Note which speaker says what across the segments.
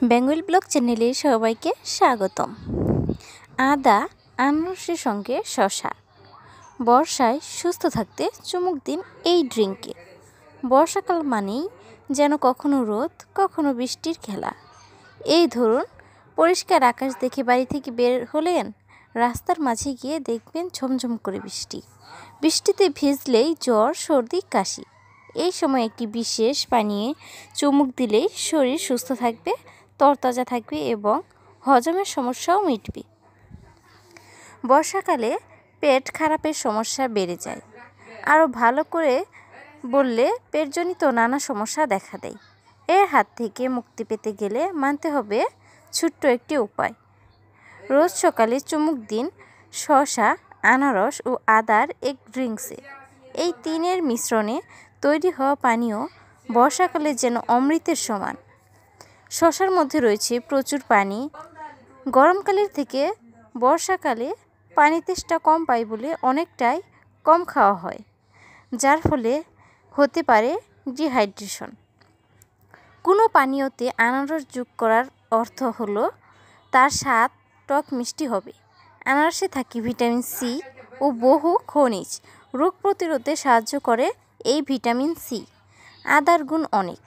Speaker 1: Bengal blog চ্যানেলে সবাইকে স্বাগতম। আদা, আনারসের সঙ্গে শসা। বর্ষায় সুস্থ থাকতে চুমুক দিন এই ড্রিঙ্কে। বর্ষাকাল মানেই যেন কখনো রোদ কখনো বৃষ্টির খেলা। এই ধরুন, পরিষ্কার আকাশ দেখে বাড়ি থেকে বের হলেন, রাস্তার মাঝে গিয়ে দেখবেন ঝমঝম করে বৃষ্টি। বৃষ্টিতে ভিজলেই জ্বর, সর্দি, কাশি। এই সময় একটি বিশেষ পানীয়ে চুমুক দিলেই শরীর সুস্থ থাকবে, তরতাজা থাকবে এবং হজমের সমস্যাও মিটবে। বর্ষাকালে পেট খারাপের সমস্যা বেড়ে যায়। আরও ভালো করে বললে পেটজনিত নানা সমস্যা দেখা দেয়। এর হাত থেকে মুক্তি পেতে গেলে মানতে হবে ছোট্ট একটি উপায়। রোজ সকালে চুমুক দিন শসা, আনারস ও আদার এক ড্রিঙ্কসে। এই তিনের মিশ্রণে তৈরি হওয়া পানীয় বর্ষাকালে যেন অমৃতের সমান। শসার মধ্যে রয়েছে প্রচুর পানি। গরমকালের থেকে বর্ষাকালে পানি তেষ্টা কম পায় বলে অনেকটাই কম খাওয়া হয়, যার ফলে হতে পারে ডিহাইড্রেশন। কোনো পানীয়তে আনারস যোগ করার অর্থ হলো তার স্বাদ টক মিষ্টি হবে। আনারসে থাকে ভিটামিন সি ও বহু খনিজ। রোগ প্রতিরোধে সাহায্য করে এই ভিটামিন সি। আদার গুণ অনেক।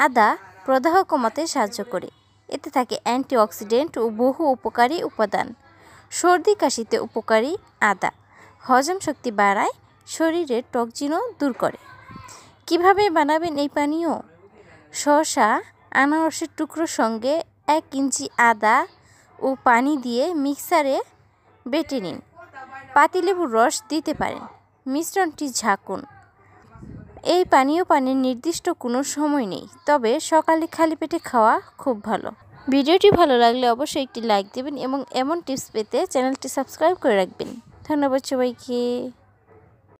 Speaker 1: আদা প্রদাহ কমাতে সাহায্য করে। এতে থাকে অ্যান্টিঅক্সিডেন্ট ও বহু উপকারী উপাদান। সর্দি কাশিতে উপকারী আদা। হজম শক্তি বাড়ায়, শরীরের টক্সিনও দূর করে। কিভাবে বানাবেন এই পানীয়? শসা, আনারসের টুকরোর সঙ্গে 1 ইঞ্চি আদা ও পানি দিয়ে মিক্সারে বেটে নিন। পাতিলেবুর রস দিতে পারেন। মিশ্রণটি ঝাঁকুন। এই পানীয় পানের নির্দিষ্ট কোনো সময় নেই, তবে সকালে খালি পেটে খাওয়া খুব ভালো। ভিডিওটি ভালো লাগলে অবশ্যই একটি লাইক দেবেন এবং এমন টিপস পেতে চ্যানেলটি সাবস্ক্রাইব করে রাখবেন। ধন্যবাদ সবাইকে।